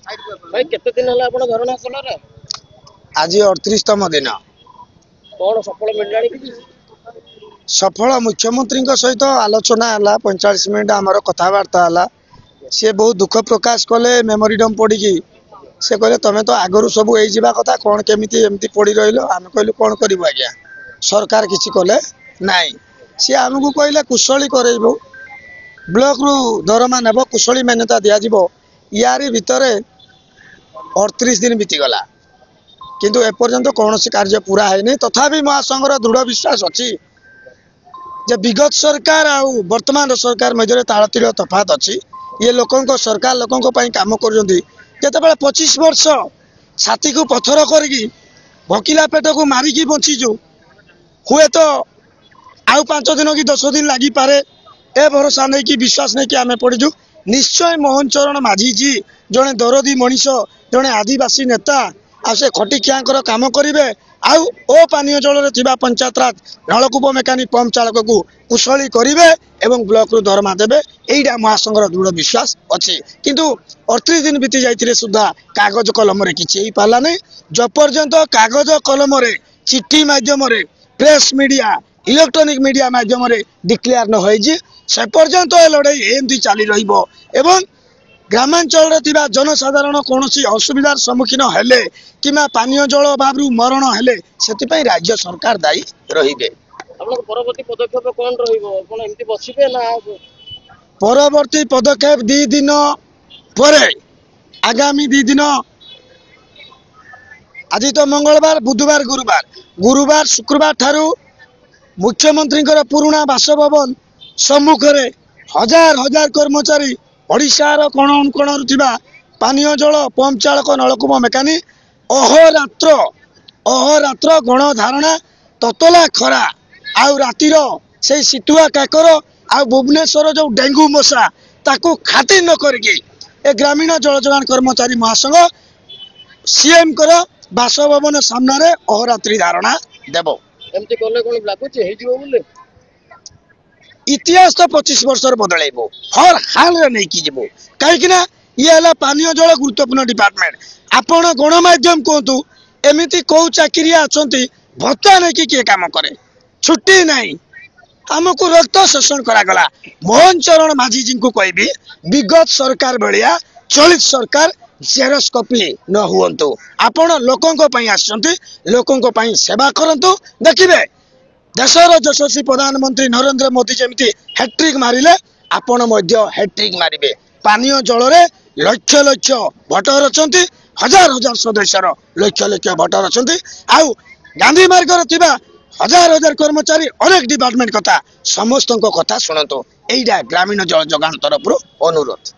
भाई केते दिन होला आपण धरणा कलर आज 38तम दिन कोन सफल मिललानी कि सफल मुख्यमंत्री सहित आलोचना है 45 मिनट आमर कथबार्ता है सी बहुत दुख प्रकाश कले मेमोरीडम पढ़ी से कहले तुम तो आगु सब हो कथा कौन केमी एमती पड़ी रही आम कहलु कौन करूँ आज्ञा सरकार किसी कले ना सी आमको कहले कुशली करेबू ब्लॉक रु दरमा नेब कुशली मान्यता दिज्व यारी भितर 38 दिन बीतीगला किंतु एपर्यंत कौन कार्य पूरा है तथापि महासंघर दृढ़ विश्वास अच्छी जे विगत सरकार आउ वर्तमान सरकार मध्य तालतिल तफात अच्छी ये लोकों सरकार लोकों काम कर 25 वर्ष छाती को पथर करी भकिला पेट को मारिकी बंचीचु हुए तो आउ 5 दिन कि 10 दिन लगी पारे ए भरोसा नहीं कि विश्वास नहीं कि आम पड़ीचु निश्चय मोहन चरण माझी जी जड़े दरदी मनीष जड़े आदिवासी नेता आ से खटिखिया काम करेंगे आउ ओ पानीय जल पंचायत राज नलकूप मेकानिक पंप चालक को कुशली करेंगे एवं ब्लॉक रु दरमा देवे यहीटा महासंघर दृढ़ विश्वास अच्छी किंतु 38 दिन बीती जाते सुधा कागज कलम किसी पारा नहीं जपर्यंत कागज कलम चिठी मध्यम प्रेस मीडिया इलेक्ट्रोनिक मीडिया मध्यम डिक्लेयर न हो से पर्यंत लड़ाई एमती चली रही ग्रामांचल जनसाधारण कौन असुविधार सम्मुखीन हेले कि पानीय जल अभाव मरण हेले से राज्य सरकार दायी रहिबे। परवर्ती पदक्षेप कौन रही बसबे ना परवर्ती पदक्षेप 2 दिन पर आगामी 2 दिन आज तो मंगलवार बुधवार गुरुवार शुक्रवार ठारू मुख्यमंत्री पुराणा बासभवन सम्मुखें हजार हजार कर्मचारी ओडिशार कोण अनुकोण पानीय जल पंप चालक नलकूप मेकानिक अहोरात्र गणधारणा ततला खरा आउ रातिर से शीतुआ काकर आ भुवनेश्वर जो डेंगू मशा ताकू खातिर न करके ए ग्रामीण जल जोगान कर्मचारी महासंघ सीएम कर बासभवन सामने अहोरात्रि धारणा देव एमती कले कोन लागुचे हे जीवो बोले इतिहास तो 25 वर्ष बदल हर हाल नहीं कि जीव कहीं ये पानीय जल गुरुत्वपूर्ण डिपार्टमेंट आपण गणमाध्यम कहतु एमती कौ चाकरी अच्छा भत्ता नहीं किए काम करे छुट्टी नहीं आमको रक्त शोषण करागला मोहन चरण माझी जी को कहबी विगत सरकार भाया चलित सरकार जेरक्स कॉपी न हुंतु आपण लोकों लोकों सेवा करंतु देखिए देशर यशस्वी प्रधानमंत्री नरेंद्र मोदी जमी हैट्रिक मारिले आपण हैट्रिक मारे पानीय जल लक्ष लक्ष भोटर अच्छा हजार हजार सदस्य लक्ष लक्ष भोटर अच्छा आउ गांधी मार्ग हजार हजार कर्मचारी अनेक डिपार्टमेंट कथा समस्त कथा शुणु यहीटा ग्रामीण जल जोगान तरफ अनुरोध।